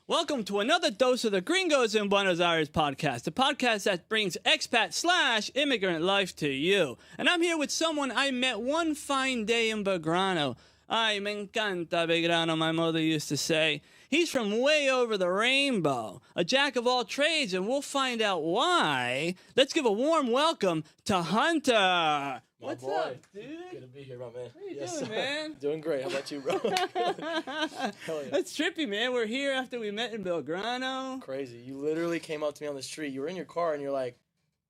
Welcome to another dose of the Gringos in Buenos Aires podcast, the podcast that brings expat / immigrant life to you. And I'm here with someone I met one fine day in Belgrano. Ay, me encanta Belgrano, my mother used to say. He's from way over the rainbow, a jack of all trades, and we'll find out why. Let's give a warm welcome to Hunter. What's up, dude? Good to be here, my man. How you doing, man? Doing great. How about you, bro? Hell yeah. That's trippy, man. We're here after we met in Belgrano. Crazy. You literally came up to me on the street. You were in your car, and you're like,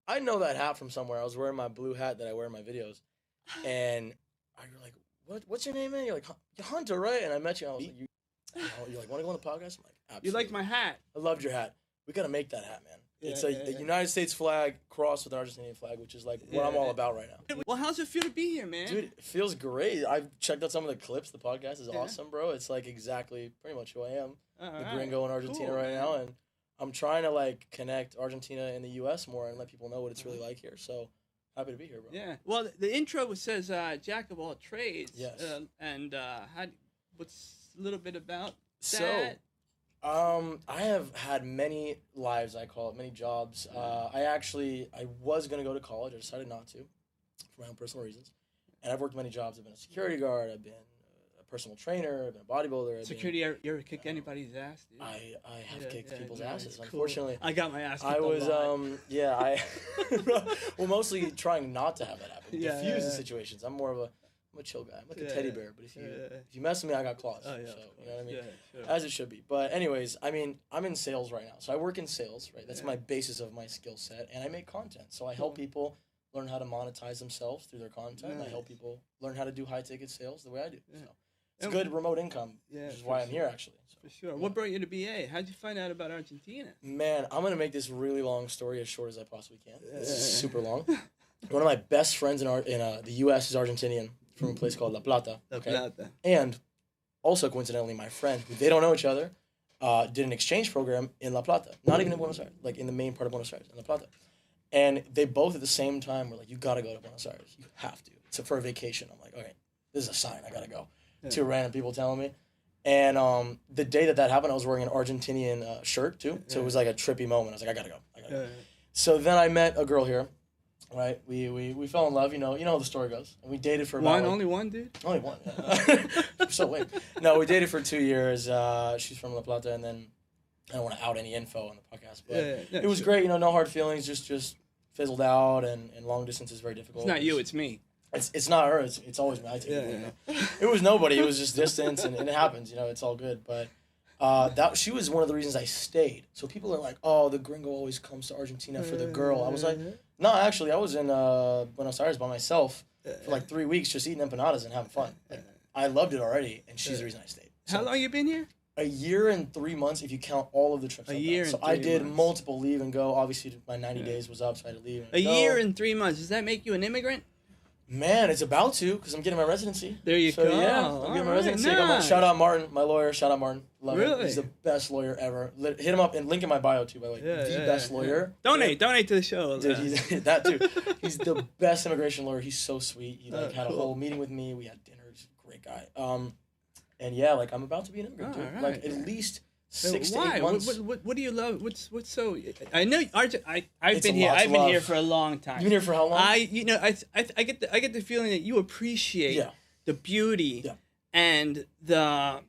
I know that hat from somewhere. I was wearing my blue hat that I wear in my videos. And you're like, what's your name, man? You're like, Hunter, right? And I met you, and I was like, you're like, want to go on the podcast? I'm like, absolutely. You liked my hat. I loved your hat. We got to make that hat, man. Yeah, it's a United States flag crossed with an Argentinian flag, which is like what I'm all about right now. Well, how's it feel to be here, man? Dude, it feels great. I've checked out some of the clips. The podcast is awesome, bro. It's like exactly pretty much who I am. The gringo in Argentina right now. And I'm trying to like connect Argentina and the U.S. more and let people know what it's really like here. So happy to be here, bro. Yeah. Well, the intro says jack of all trades. Yes. What's a little bit about that? So, I have had many lives, I call it, many jobs. I was going to go to college. I decided not to for my own personal reasons. And I've worked many jobs. I've been a security guard. I've been a personal trainer. I've been a bodybuilder. Security, you ever kick anybody's ass, dude? I have kicked people's asses, cool. Unfortunately. I got my ass kicked I was, well, mostly trying not to have that happen. Diffuse the situations. I'm a chill guy. I'm like a teddy bear, but if you mess with me, I got claws. Oh, yeah, so, you know what I mean? Yeah, sure. As it should be. But anyways, I mean, I'm in sales right now. So I work in sales, right? That's my basis of my skill set. And I make content. So I help people learn how to monetize themselves through their content. Nice. I help people learn how to do high-ticket sales the way I do. So it's good remote income, which is why I'm here, actually. So, for sure. What brought you to BA? How'd you find out about Argentina? Man, I'm going to make this really long story as short as I possibly can. This is super long. One of my best friends in the U.S. is Argentinian. From a place called La Plata. Okay. La Plata. And also, coincidentally, my friend, who they don't know each other, did an exchange program in La Plata. Not even in Buenos Aires, like in the main part of Buenos Aires, in La Plata. And they both at the same time were like, you got to go to Buenos Aires. You have to. It's for a vacation. I'm like, okay, this is a sign. I got to go. Yeah. 2 random people telling me. And the day that happened, I was wearing an Argentinian shirt, too. So it was like a trippy moment. I was like, I got to go. Go. So then I met a girl here. Right, we fell in love. You know how the story goes. And we dated for about only one, dude. Only one. Yeah. So lame. No, we dated for 2 years. She's from La Plata, and then I don't want to out any info on the podcast, but it was great. You know, no hard feelings. Just fizzled out, and long distance is very difficult. It's not you, it's me. It's not her. It's always me. It was nobody. It was just distance, and it happens. You know, it's all good, but. She was one of the reasons I stayed. So people are like, oh, the gringo always comes to Argentina for the girl. I was like, no, actually, I was in Buenos Aires by myself for like 3 weeks just eating empanadas and having fun. Like, I loved it already, and she's the reason I stayed. So, how long you been here? A year and 3 months if you count all of the trips. So I did multiple leave and go. Obviously, my 90 days was up, so I had to leave and go. Year and 3 months. Does that make you an immigrant? Man, it's about to, because I'm getting my residency. There you go. Yeah, I'm getting my residency. Nice. Shout out Martin, my lawyer. Shout out Martin. Love him. He's the best lawyer ever. Hit him up and link in my bio, too, by the way. The best lawyer. Donate to the show. Dude, he's that, too. He's the best immigration lawyer. He's so sweet. He had a whole meeting with me. We had dinner. He's a great guy. And yeah, like, I'm about to be an immigrant, dude. Right. Like, at least 6 to 8 months. What do you love? What's so? I know I've been here. I've been here for a long time. You've been here for how long? I get the feeling that you appreciate the beauty and the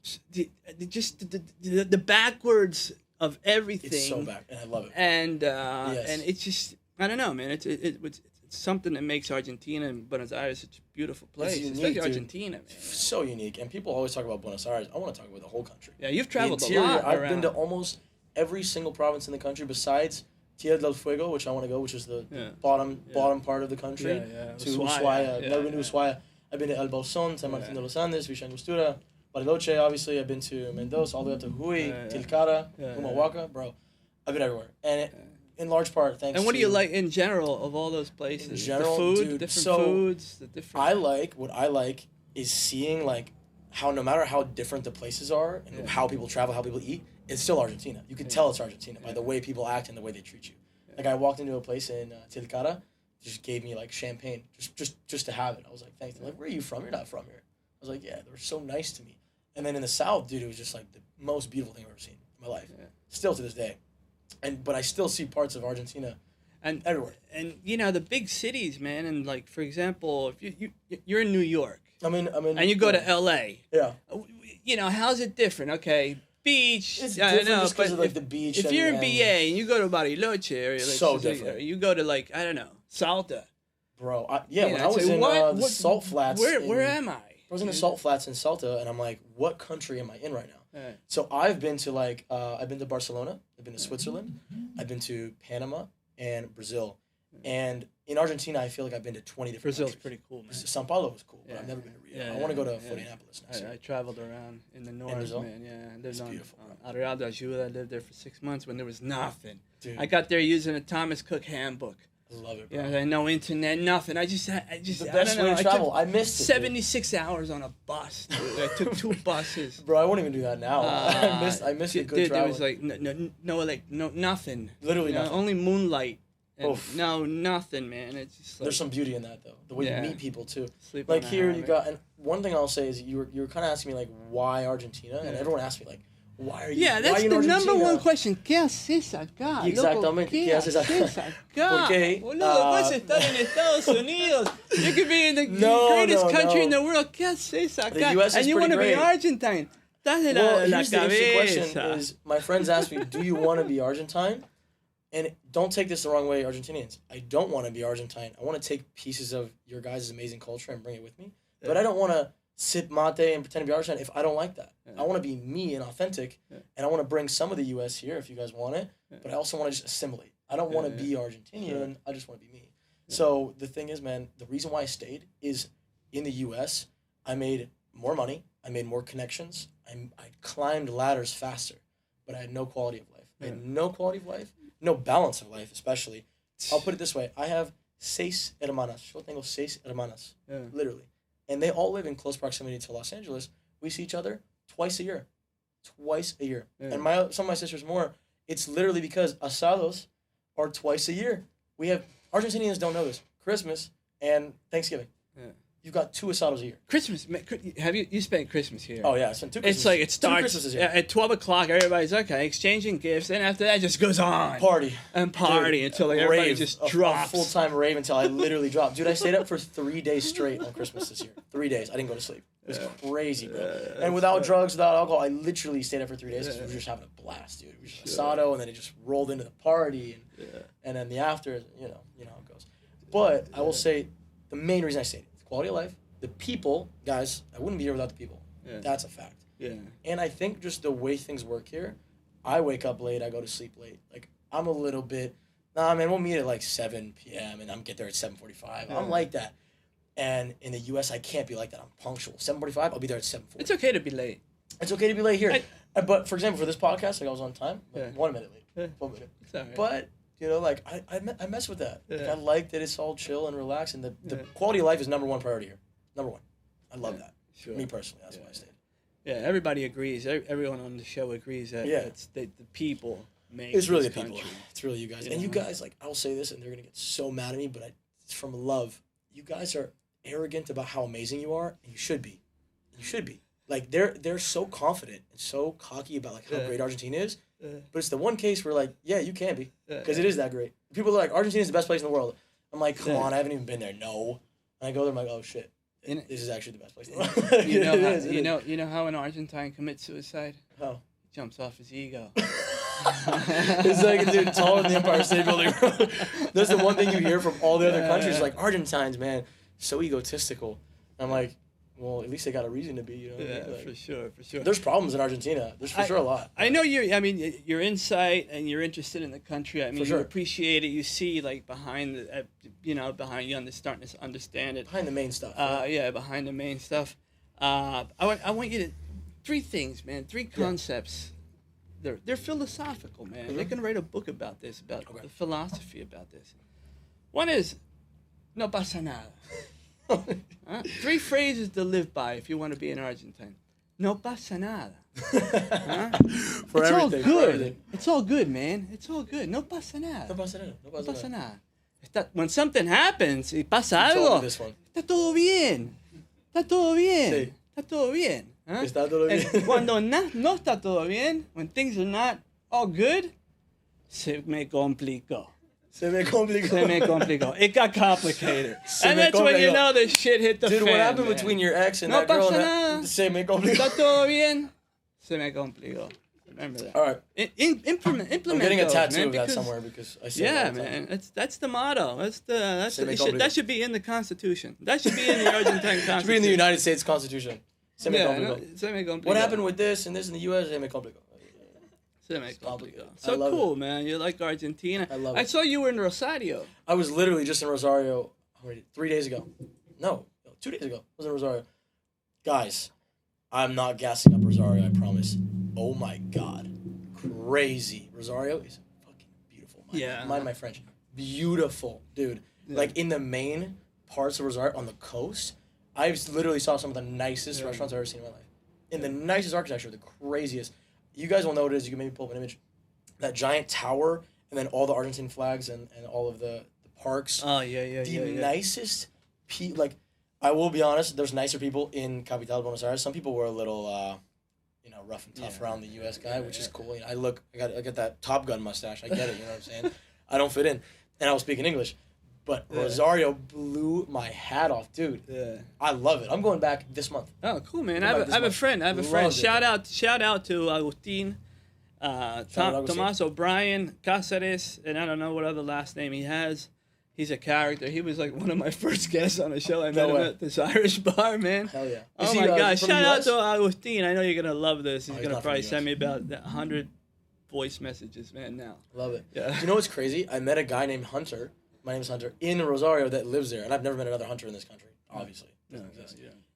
backwards of everything. It's so back, and I love it. And and it's just, I don't know, man. It's something that makes Argentina and Buenos Aires such a beautiful place. It's unique, especially Argentina, man. So unique. And people always talk about Buenos Aires. I want to talk about the whole country. Yeah, you've traveled a lot. I've been to almost every single province in the country besides Tierra del Fuego, which I want to go, which is the bottom part of the country. To Ushuaia. Never been to Ushuaia. I've been to El Bolson, San Martin de los Andes, Villa Angostura, Bariloche, obviously. I've been to Mendoza, all the way up to Jujuy, Tilcara, Humahuaca. Bro, I've been everywhere. And in large part, thanks to... And what do you like in general of all those places? In general, the food, dude, different foods, the different... What I like is seeing, like, how no matter how different the places are and how people travel, how people eat, it's still Argentina. You can tell it's Argentina by the way people act and the way they treat you. Like, I walked into a place in Tilcara, just gave me, like, champagne, just to have it. I was like, thanks. They're like, where are you from? You're not from here. I was like, yeah, they were so nice to me. And then in the South, dude, it was just, like, the most beautiful thing I've ever seen. in my life, still to this day. But I still see parts of Argentina and everywhere. And the big cities, man. And like, for example, if you're in New York, and you go to L.A. Yeah. How's it different? Okay, beach. It's different just because of like the beach. If you're in BA and you go to Bariloche area, so different. You go to like, I don't know, Salta. Bro, when I was in the Salt Flats. Where am I? I was in the Salt Flats in Salta, and I'm like, what country am I in right now? Right. So I've been to I've been to Barcelona, I've been to Switzerland, I've been to Panama and Brazil, and in Argentina I feel like I've been to 20 different Brazil's countries. pretty cool, man. Sao Paulo was cool, but I've never been to Rio. I want to go to Florianopolis next year. I traveled around in the north, man. Yeah, I lived on beautiful. Areal de Ajuda. I lived there for 6 months when there was nothing. Dude. I got there using a Thomas Cook handbook. I love it, bro. Yeah, no internet, nothing. I just the best way to travel. I missed it. 76 hours on a bus. Dude. I took 2 buses. Bro, I won't even do that now. I missed the good travel. There was like no nothing. Literally nothing. Only moonlight. No, nothing, man. It's just like, there's some beauty in that though. The way you meet people too. Sleep like here you got, and one thing I'll say is you were kind of asking me like why Argentina, and everyone asks me like why are you? Yeah, that's the number one question. ¿Qué haces acá? Exactamente. ¿Qué haces acá? Porque vas a estar en Estados Unidos. You could be in the greatest country in the world. ¿Qué haces acá? The US is and you want to be Argentine. Here's the interesting question is, my friends ask me, do you want to be Argentine? And don't take this the wrong way, Argentinians. I don't want to be Argentine. I want to take pieces of your guys' amazing culture and bring it with me. But I don't want to sip mate and pretend to be Argentine if I don't like that. I want to be me and authentic, and I want to bring some of the U.S. here if you guys want it, but I also want to just assimilate. I don't want to be Argentinian. I just want to be me. So the thing is, man, the reason why I stayed is in the U.S., I made more money. I made more connections. I climbed ladders faster, but I had no quality of life. I had no quality of life, no balance of life, especially. I'll put it this way. I have 6 hermanas. Yo tengo 6 hermanas, literally. And they all live in close proximity to Los Angeles. We see each other twice a year. Yeah. And some of my sisters more. It's literally because asados are twice a year. Argentinians don't know this. Christmas and Thanksgiving. Yeah. You've got 2 asados a year. Christmas, have you spent Christmas here? Oh yeah, I spent 2 Christmas. It's like it starts at 12 o'clock. Everybody's exchanging gifts, and after that, it just goes on. Party until like everybody just drops. A full-time rave until I literally dropped. Dude, I stayed up for 3 days straight on Christmas this year. 3 days. I didn't go to sleep. It was crazy, bro. And without drugs, without alcohol, I literally stayed up for 3 days because we were just having a blast, dude. We were just asado, and then it just rolled into the party, and then the after, you know how it goes. But I will say, the main reason I stayed, the quality of life. The people, guys, I wouldn't be here without the people. Yeah. That's a fact. Yeah. And I think just the way things work here, I wake up late, I go to sleep late. Like, I'm a little bit, man, we'll meet at like 7 p.m. and I'm get there at 7:45. I'm like that. And in the U.S., I can't be like that. I'm punctual. 7:45, I'll be there at 7:40. It's okay to be late. It's okay to be late here. But, for example, for this podcast, like I was on time, 1 minute late. 1 minute. It's all right. But, like, I mess with that. Like, I like that it's all chill and relaxed, and the quality of life is number 1 priority here. Number 1. I love that. Sure. Me personally, that's why I stayed. Yeah, everybody agrees. Everyone on the show agrees that it's the people make It's really the country. people. It's really you guys. And you guys, like, I'll say this, and they're going to get so mad at me, but it's from love. You guys are arrogant about how amazing you are, and you should be. You should be. Like, they're so confident and so cocky about, like, how great Argentina is, but it's the one case where, like, yeah, you can be, because it is that great. People are like, Argentina is the best place in the world. I'm like, come on, I haven't even been there. No. And I go there, I'm like, oh, shit. This is actually the best place in the world. You know how an Argentine commits suicide? How? He jumps off his ego. It's like a dude taller than the Empire State Building. That's the one thing you hear from all the other countries. Like, Argentines, man, so egotistical. I'm like, well, at least they got a reason to be, you know? Yeah, like, for sure. There's problems in Argentina. There's for sure a lot. I know your insight and you're interested in the country. I mean, you appreciate it. You see, like, behind you starting to understand it. Behind the main stuff. Behind the main stuff. I want you to, 3 things, man, 3 concepts. They're philosophical, man. Mm-hmm. They're going to write a book about this, about the philosophy about this. One is, no pasa nada. 3 phrases to live by if you want to be an Argentine. No pasa nada. For it's everything. All good. For everything. It's all good, man. It's all good. No pasa nada. No pasa nada. No pasa nada. When something happens, y pasa algo, this one. está todo bien. Está todo bien. Sí. Está todo bien. Huh? Está todo bien. And cuando no está todo bien, when things are not all good, se me complicó. Se me complicó. Se me complicó. It got complicated. Se And me that's when you complicó. know the shit hit the Dude, fan. what happened man. between your ex and No that girl? pasa nada. Se me complicó. ¿Está todo bien? Se me complicó. Remember that. All right. Implement I'm getting a those, tattoo man, of that because- somewhere because I say Yeah, it all the time. man. That's the motto. Se me That should be in the Constitution. That should be in the Argentine Constitution. Should be in the United States Constitution. Se me Yeah, complicó. no, se me complicó. What happened with this and this in the U.S.? Se me complicó. Se me complicó. complicated. I So love cool, man. You like Argentina. I love I it. saw you were in Rosario. I was literally just in Rosario 3 days ago. No, 2 days ago. I was in Rosario. Guys, I'm not gassing up Rosario, I promise. Oh my God. Crazy. Rosario is fucking beautiful. Mind my French. Beautiful, dude. Yeah. Like in the main parts of Rosario, on the coast, I literally saw some of the nicest restaurants I've ever seen in my life. In the nicest architecture, the craziest. You guys will know what it is. You can maybe pull up an image. That giant tower, and then all the Argentine flags and all of the parks. Oh, yeah. The nicest like, I will be honest, there's nicer people in Capital Buenos Aires. Some people were a little rough and tough around the US guy, which is cool. You know, I got that Top Gun mustache. I get it, you know what I'm saying? I don't fit in. And I was speaking English. But Rosario blew my hat off, dude. Yeah. I love it. I'm going back this month. Oh, cool, man. I have a friend. Shout out to Agustin, Tomas O'Brien, Cáceres, and I don't know what other last name he has. He's a character. He was like one of my first guests on the show. I met him at this Irish bar, man. Hell yeah. Oh my gosh. Shout out to Agustin. I know you're going to love this. He's going to probably send me about 100 voice messages, man, now. Love it. Yeah. You know what's crazy? I met a guy named Hunter. My name's Hunter. In Rosario that lives there. And I've never met another Hunter in this country, obviously. Yeah.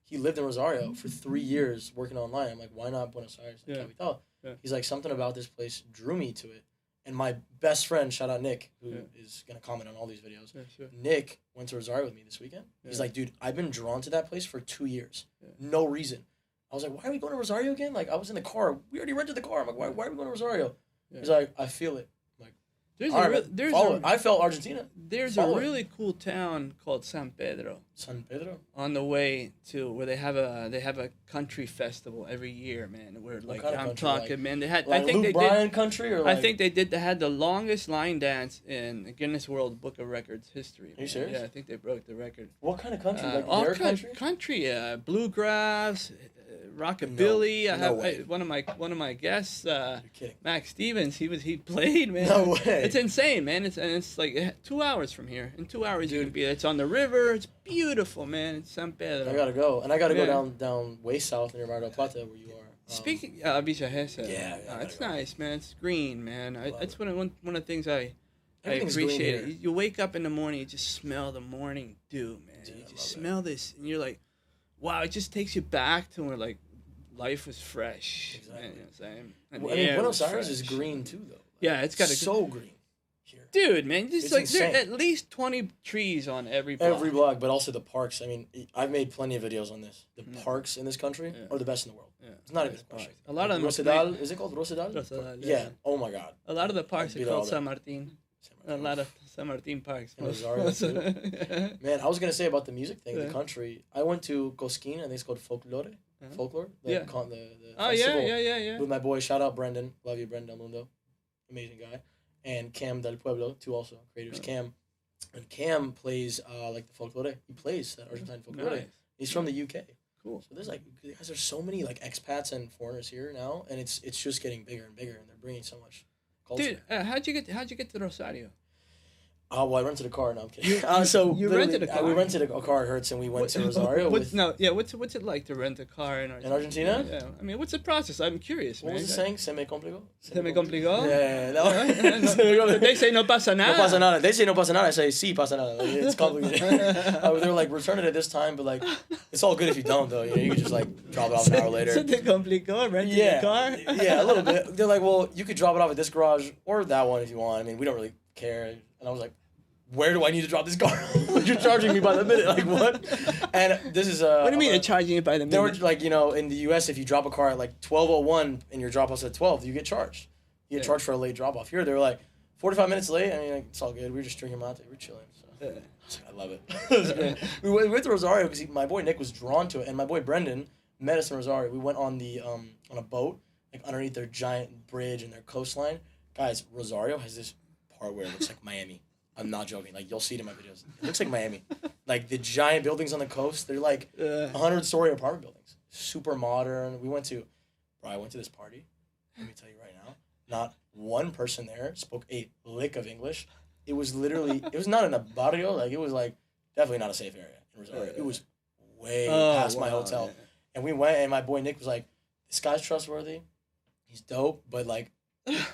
He lived in Rosario for 3 years working online. I'm like, why not Buenos Aires? Capital? Yeah. He's like, something about this place drew me to it. And my best friend, shout out Nick, who is going to comment on all these videos. Yeah, sure. Nick went to Rosario with me this weekend. Yeah. He's like, dude, I've been drawn to that place for 2 years. Yeah. No reason. I was like, why are we going to Rosario again? Like, I was in the car. We already rented the car. I'm like, why are we going to Rosario? Yeah. He's like, I feel it. I felt Argentina. There's a really cool town called San Pedro. San Pedro? On the way to where they have a country festival every year, man. Where like I'm talking, like, man, they had like I think Luke they Bryan did country or like, I think they had the longest line dance in the Guinness World Book of Records history. Are you serious? Yeah, I think they broke the record. What kind of country? Like all their country, bluegrass, rockabilly. No way. One of my guests, Max Stevens. He played, man. No way. It's insane, man. It's like 2 hours from here. In 2 hours, you can be. It's on the river. It's beautiful, man. It's San Pedro. I gotta go, and I gotta go down way south near Mar del Plata, where you are. Speaking Villa Gesell. Yeah, it's nice, man. It's green, man. That's one of the things I Everything's appreciate. You wake up in the morning, you just smell the morning dew, man. Dude, you just smell this, and you're like, wow. It just takes you back to where like life was fresh. Exactly. Man, you know what I'm saying? I mean, Buenos Aires is green too, though. Like, yeah, it's got so green. Here. Dude, man, just It's like insane. there are at least 20 trees on every block. Every block, but also the parks. I mean, I've made plenty of videos on this. The parks in this country are the best in the world. Yeah. It's not even a question. A lot of them. Rosedal, is it called Rosedal? Rosedal, yeah. Oh my God. A lot of the parks are called San Martin. A lot of San Martin parks. In Rosario, too. Man, I was gonna say about the music thing, the country. I went to Cosquín, I think it's called Folklore. Folklore. The festival yeah. With my boy, shout out Brendan. Love you, Brendan Del Mundo. Amazing guy. And Cam Del Pueblo, too, also. Creators Cam. And Cam plays like the Folklore. He plays that Argentine Folklore. Nice. He's from the UK. Cool. So there's there's so many like expats and foreigners here now, and it's just getting bigger and bigger, and they're bringing so much culture. Dude, how'd you get to Rosario? Well, I rented a car. No, I'm kidding. So you rented a car. We rented a car at Hertz, and we went to Rosario. What's it like to rent a car in Argentina? In Argentina? Yeah. I mean, what's the process? I'm curious. What was it saying? Se me complicó. Se me complicó. Yeah. They say no pasa nada. No pasa nada. They say no pasa nada. I say sí pasa nada. Like, it's complicated. They're like, return it at this time, but like, it's all good if you don't though. You can just like drop it off an hour later. Se te complicó renting a car? Yeah, a little bit. They're like, well, you could drop it off at this garage or that one if you want. I mean, we don't really care. And I was like, where do I need to drop this car? You're charging me by the minute. Like, what? And this is what do you mean they're charging you by the minute? They were like, in the U.S., if you drop a car at like 12:01 and your drop-off's at 12, you get charged. You get charged for a late drop-off. Here, they were like, 45 minutes late. I mean, like, it's all good. We were just drinking mate. We were chilling. So. Yeah. I was like, I love it. We went to Rosario because my boy Nick was drawn to it, and my boy Brendan met us in Rosario. We went on the on a boat, like underneath their giant bridge and their coastline. Guys, Rosario has this part where it looks like Miami. I'm not joking. Like, you'll see it in my videos. It looks like Miami. Like, the giant buildings on the coast, they're like 100-story apartment buildings. Super modern. I went to this party. Let me tell you right now, not one person there spoke a lick of English. It was literally, it was not in a barrio. Like, it was like, definitely not a safe area in Rosario. It was way past my hotel. Yeah. And we went, and my boy Nick was like, this guy's trustworthy. He's dope, but like,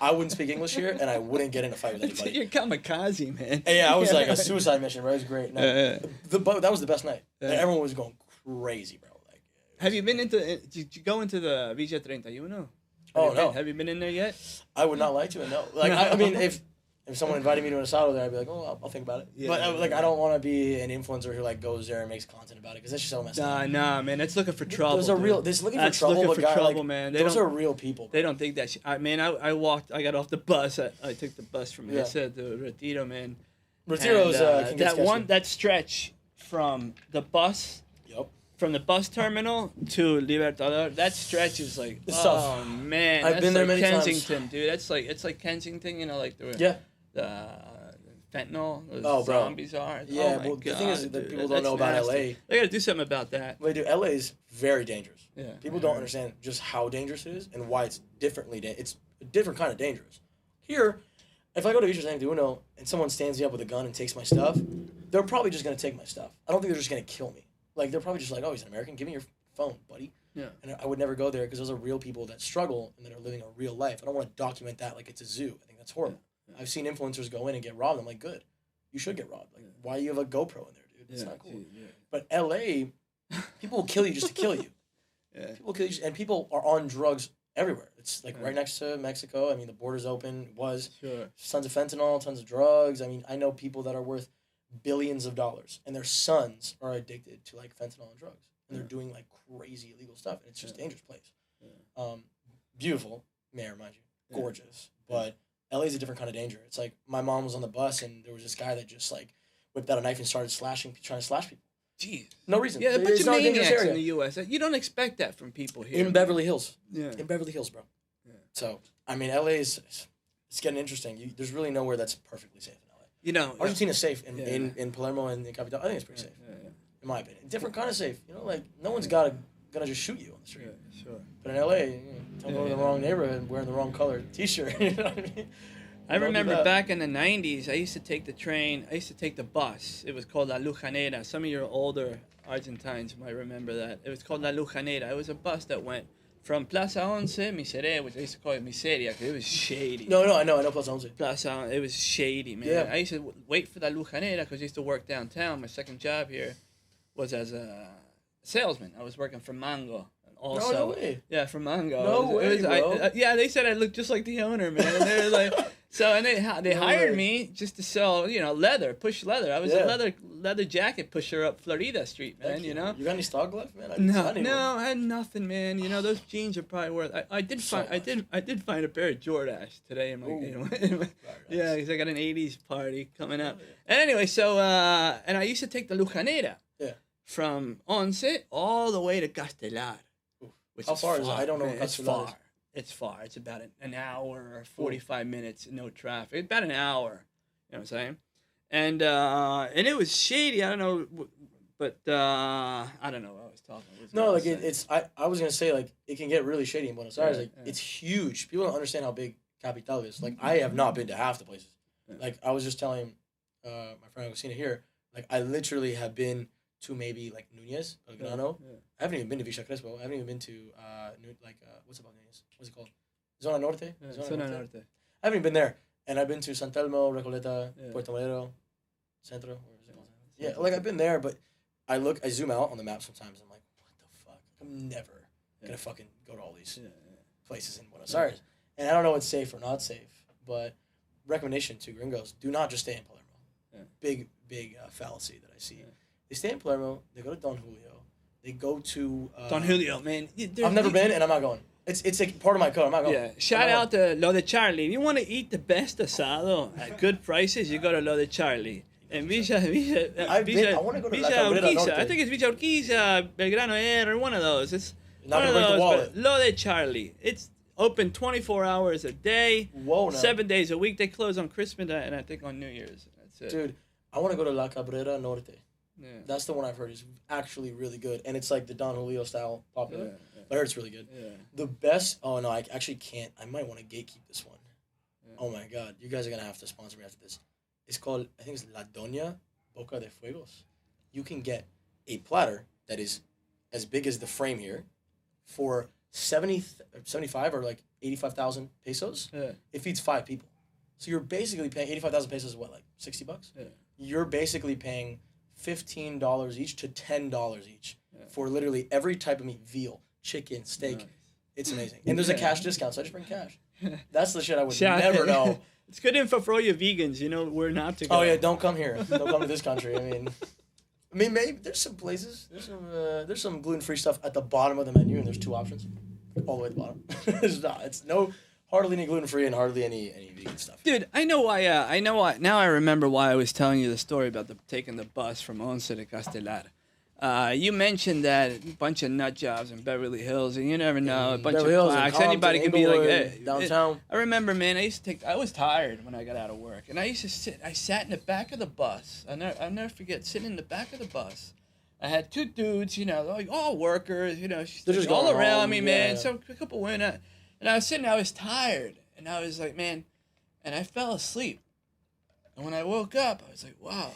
I wouldn't speak English here, and I wouldn't get in a fight with anybody. You're kamikaze, man. And yeah, I was like a suicide mission, bro. It was great. No, that was the best night. Like, everyone was going crazy, bro. Like, have you been into? Did you go into the Villa 31? No. Have you been in there yet? I would not like to. No. Like I mean, if someone invited me to an asado there, I'd be like, oh, I'll think about it. Yeah, but I don't want to be an influencer who like goes there and makes content about it because that's just so messed up. Nah, man. That's looking for trouble. There's looking for trouble, man. Those are real people. Bro. They don't think that shit. I got off the bus. I took the bus from Esa to Retiro, man. Retiro's that stretch from the bus. From the bus terminal to Libertador, that stretch is like, oh man, I've been there many Kensington, times. dude. It's like Kensington, you know, like the fentanyl, zombies are. Yeah, well, the thing is that people don't know about LA. They gotta do something about that. Well, dude, LA is very dangerous. Yeah, people don't understand just how dangerous it is and why it's differently. It's a different kind of dangerous. Here, if I go to Villa 31 and someone stands me up with a gun and takes my stuff, they're probably just gonna take my stuff. I don't think they're just gonna kill me. Like, they're probably just like, oh, he's an American. Give me your phone, buddy. Yeah. And I would never go there because those are real people that struggle and that are living a real life. I don't want to document that like it's a zoo. I think that's horrible. Yeah. I've seen influencers go in and get robbed. I'm like, good. You should get robbed. Like, why do you have a GoPro in there, dude? It's not cool. Yeah. But LA, people will kill you just to kill you. Yeah. People kill you, and people are on drugs everywhere. It's like right next to Mexico. I mean, the border's open. It was. Sure. Tons of fentanyl, tons of drugs. I mean, I know people that are worth billions of dollars, and their sons are addicted to like fentanyl and drugs, and they're doing like crazy illegal stuff, and it's just a dangerous place. Beautiful mayor, mind you, gorgeous, but LA's a different kind of danger. It's like my mom was on the bus, and there was this guy that just like whipped out a knife and started trying to slash people. Jeez, no reason. Yeah, but you're maniacs in the U.S. You don't expect that from people here. In Beverly Hills. Yeah. In Beverly Hills, bro. Yeah. So I mean, LA's it's getting interesting. There's really nowhere that's perfectly safe. You know, Argentina's safe in Palermo and in Capital. I think it's pretty safe, in my opinion. Different kind of safe. You know, like no one's gonna just shoot you on the street. Yeah, sure. But in LA, don't go to the wrong neighborhood wearing the wrong color T-shirt. You know what I mean? I remember back in the 90s, I used to take the train. I used to take the bus. It was called La Lujanera. Some of your older Argentines might remember that. It was called La Lujanera. It was a bus that went from Plaza Once, Miseria, which I used to call it Miseria, because it was shady. No, I know Plaza Once. It was shady, man. Yeah. I used to wait for the Lujanera because I used to work downtown. My second job here was as a salesman. I was working for Mango. Also, no way. Yeah, for Mango. No way, bro. They said I looked just like the owner, man. And they were like, they hired me just to sell, push leather. I was a leather jacket pusher up Florida Street, man. You know. You got any stock left, man? No, I had nothing, man. You know, those jeans are probably worth. I did find a pair of Jordache today in my yeah, because I got an '80s party coming up. And anyway, so and I used to take the Lujanera. Yeah. From Once all the way to Castelar. How far is it? I don't know what Castelar is. It's far. It's about an hour or 45 minutes, no traffic. About an hour. You know what I'm saying? And it was shady. I don't know, but I don't know what I was talking about. I was gonna say like it can get really shady in Buenos Aires. It's huge. People don't understand how big Capital is. Like I have not been to half the places. Yeah. Like I was just telling my friend Agustina here. Like I literally have been to maybe like Núñez, Belgrano. Yeah. I haven't even been to Villa Crespo. I haven't even been to what's about Núñez? What's it called? Zona Norte. Zona Norte. I haven't even been there, and I've been to San Telmo, Recoleta, Puerto Madero, Centro. Yeah, like I've been there, but I zoom out on the map sometimes. I'm like, what the fuck? I'm never gonna fucking go to all these places in Buenos Aires, and I don't know what's safe or not safe. But recommendation to gringos: do not just stay in Palermo. Yeah. Big fallacy that I see. Yeah. They stay in Palermo. They go to Don Julio. They go to Don Julio, man. I've never been, and I'm not going. It's like part of my code. I'm not going. Yeah. Shout out to Lo de Charlie. If you want to eat the best asado at good prices, you go to Lo de Charlie. And I want to go to La Cabrera Norte. I think it's Villa Urquiza, Belgrano Air, or one of those. Not gonna break the wallet. Lo de Charlie. It's open 24 hours a day. Whoa, 7 days a week. They close on Christmas and I think on New Year's. That's it. Dude, I want to go to La Cabrera Norte. Yeah. That's the one I've heard is actually really good. And it's like the Don Julio style popular. Yeah. I heard it's really good. Yeah. The best... Oh, no, I actually can't. I might want to gatekeep this one. Yeah. Oh, my God. You guys are going to have to sponsor me after this. It's called, I think it's La Doña Boca de Fuegos. You can get a platter that is as big as the frame here for 75 or like 85,000 pesos. Yeah. It feeds 5 people. So you're basically paying 85,000 pesos, what, like $60? Yeah. You're basically paying $15 each to $10 each for literally every type of meat, veal, chicken, steak. Nice. It's amazing. And there's a cash discount, so I just bring cash. That's the shit I would never know. It's good info for all you vegans, you know, where not to go. Oh, yeah, don't come here. Don't come to this country. I mean, maybe there's some places. There's some gluten-free stuff at the bottom of the menu, and there's 2 options. All the way at the bottom. It's hardly any gluten-free and hardly any vegan stuff. Dude, I know why. Now I remember why I was telling you the story about taking the bus from Once to Castelar. You mentioned that a bunch of nut jobs in Beverly Hills, and you never know, a bunch Beverly of Hills, plaques. Anybody could be like, hey, downtown. I remember, man, I was tired when I got out of work, and I sat in the back of the bus. I'll never forget, sitting in the back of the bus. I had 2 dudes, you know, like all workers, you know, they're just all around me, man. Yeah. A couple women, and I was sitting, I was tired, and I was like, man, and I fell asleep. And when I woke up, I was like, wow.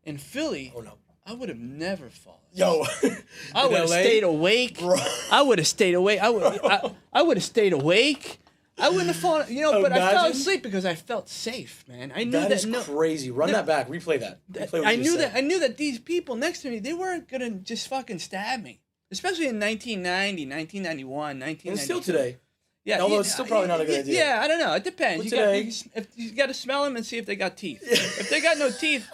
In Philly, I would have never fallen. Yo, I would have stayed awake. Bro. I would have stayed awake. I would have stayed awake. I wouldn't have fallen, you know, but I fell asleep because I felt safe, man. I knew that is crazy. Run that back. Replay that. I knew that these people next to me, they weren't going to just fucking stab me. Especially in 1990, 1991, 1992. And still today. Yeah. Although it's still probably not a good idea. Yeah, I don't know. It depends. You got to smell them and see if they got teeth. If they got no teeth,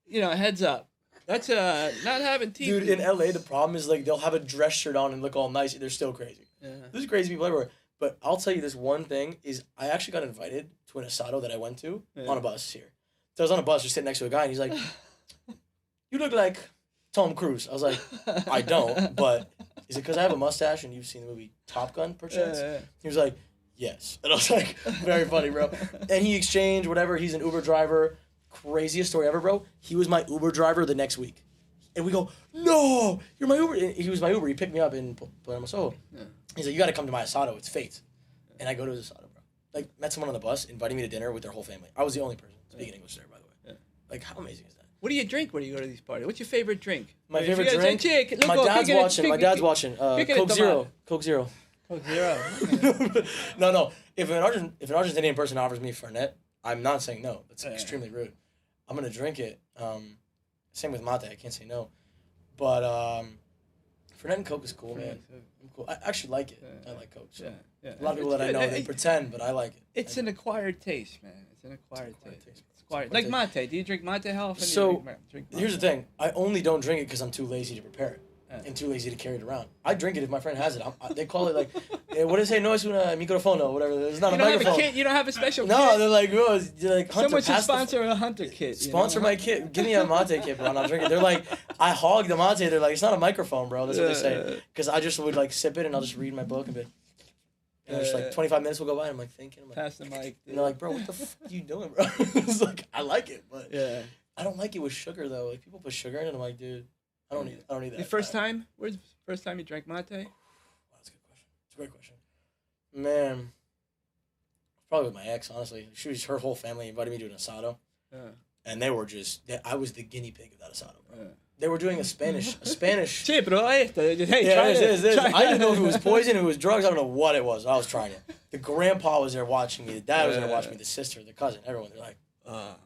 you know, heads up. That's not having teeth. Dude, in LA, the problem is like they'll have a dress shirt on and look all nice. They're still crazy. Yeah. There's crazy people everywhere. But I'll tell you this one thing is I actually got invited to an asado that I went to on a bus here. So I was on a bus just sitting next to a guy and he's like, you look like Tom Cruise. I was like, I don't, but is it because I have a mustache and you've seen the movie Top Gun, perchance? Yeah. He was like, yes. And I was like, very funny, bro. And he exchanged whatever. He's an Uber driver. Craziest story ever, bro. He was my Uber driver the next week. And we go, no, you're my Uber. And he was my Uber. He picked me up in Palermo, Soho. Yeah. He's like, you got to come to my asado. It's fate. And I go to his asado, bro. Like, met someone on the bus, inviting me to dinner with their whole family. I was the only person speaking English there, by the way. Yeah. Like, how amazing is that? What do you drink when you go to these parties? What's your favorite drink? My favorite drink? My dad's watching. My dad's watching. Coke Zero. Coke Zero. Coke Zero. No. If an Argentinian person offers me Fernet, I'm not saying no. That's extremely rude. I'm going to drink it. Same with mate. I can't say no. But Fernet and Coke is cool, man. I'm cool. I actually like it. I like Coke. So. Yeah. A lot of people that I know, they pretend, but I like it. It's an acquired taste, man. It's an acquired taste. It's acquired. Like mate. Do you drink mate? How often do you drink mate? Here's the thing. I only don't drink it because I'm too lazy to prepare it. And too lazy to carry it around. I drink it if my friend has it. They call it like, what do they say? No, es una microfono or whatever. It's not a microphone. You don't have a special kit? No, they're like, oh, you're like Hunter. Someone should sponsor a Hunter kit. Sponsor my kit. Give me a mate kit, bro, and I'll drink it. They're like, I hog the mate. They're like, it's not a microphone, bro. That's what they say. Because I just would like sip it and I'll just read my book and be. And just like 25 minutes will go by and I'm like thinking. I'm like, pass the mic. And they're like, bro, what the fuck are you doing, bro? It's like, I like it, but I don't like it with sugar, though. Like, people put sugar in it. I'm like, dude, I don't need that. Your first time? Where's the first time you drank mate? That's a good question. It's a great question. Man, probably with my ex, honestly. Her whole family invited me to an asado. Yeah. And they were I was the guinea pig of that asado, bro. Yeah. They were doing a Spanish. Sí, pero hey, try it. I didn't know if it was poison, if it was drugs. I don't know what it was. I was trying it. The grandpa was there watching me. The dad was there watching me. The sister, the cousin, everyone. They're like,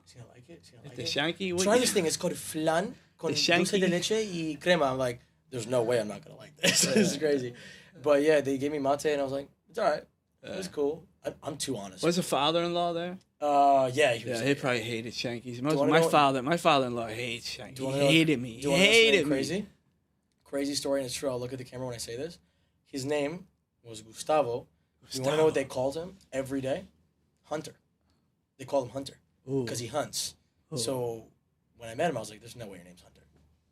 is he gonna like it? Is he gonna like it? Yanqui? Try this thing. It's called flan con dulce de leche y crema. I'm like, there's no way I'm not gonna like this. This is crazy. But yeah, they gave me mate, and I was like, it's all right. It was cool. I'm too honest. Was a father-in-law there? Yeah, he probably hated Shankies. My father-in-law hates Shankies. He hated me. He hated me. Crazy story, and it's true. I'll look at the camera when I say this. His name was Gustavo. You want to know what they called him every day? Hunter. They called him Hunter because he hunts. Ooh. So when I met him, I was like, "There's no way your name's Hunter."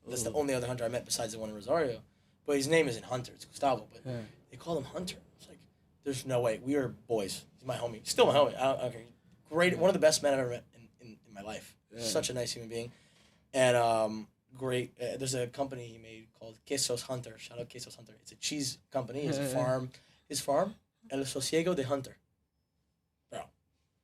That's the only other Hunter I met besides the one in Rosario. but his name isn't Hunter. It's Gustavo, but they call him Hunter. It's like, there's no way. We are boys. He's my homie. Still my homie. Okay, great. One of the best men I've ever met in my life. Such a nice human being, and great. There's a company he made called Quesos Hunter. Shout out Quesos Hunter. It's a cheese company. It's a farm. His farm, El Sosiego de Hunter. Bro,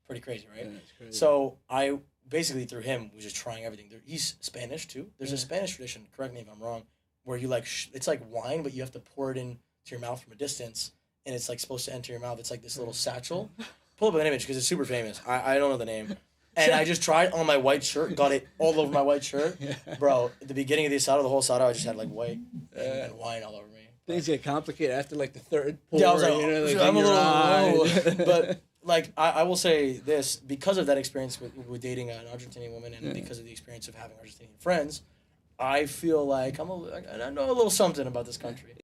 pretty crazy, right? Yeah, crazy. So I basically through him was just trying everything. He's Spanish too. There's a Spanish tradition. Correct me if I'm wrong. Where you like it's like wine, but you have to pour it into your mouth from a distance, and it's like supposed to enter your mouth. It's like this little satchel. Pull up an image because it's super famous. I don't know the name. And I just tried on my white shirt, got it all over my white shirt. Bro, at the beginning of the asado, the whole asado, I just had like white and wine all over me. Things get complicated after like the third pour. Yeah, I was like, I'm a little but like I will say this, because of that experience with dating an Argentinian woman and because of the experience of having Argentinian friends, I feel like I know a little something about this country.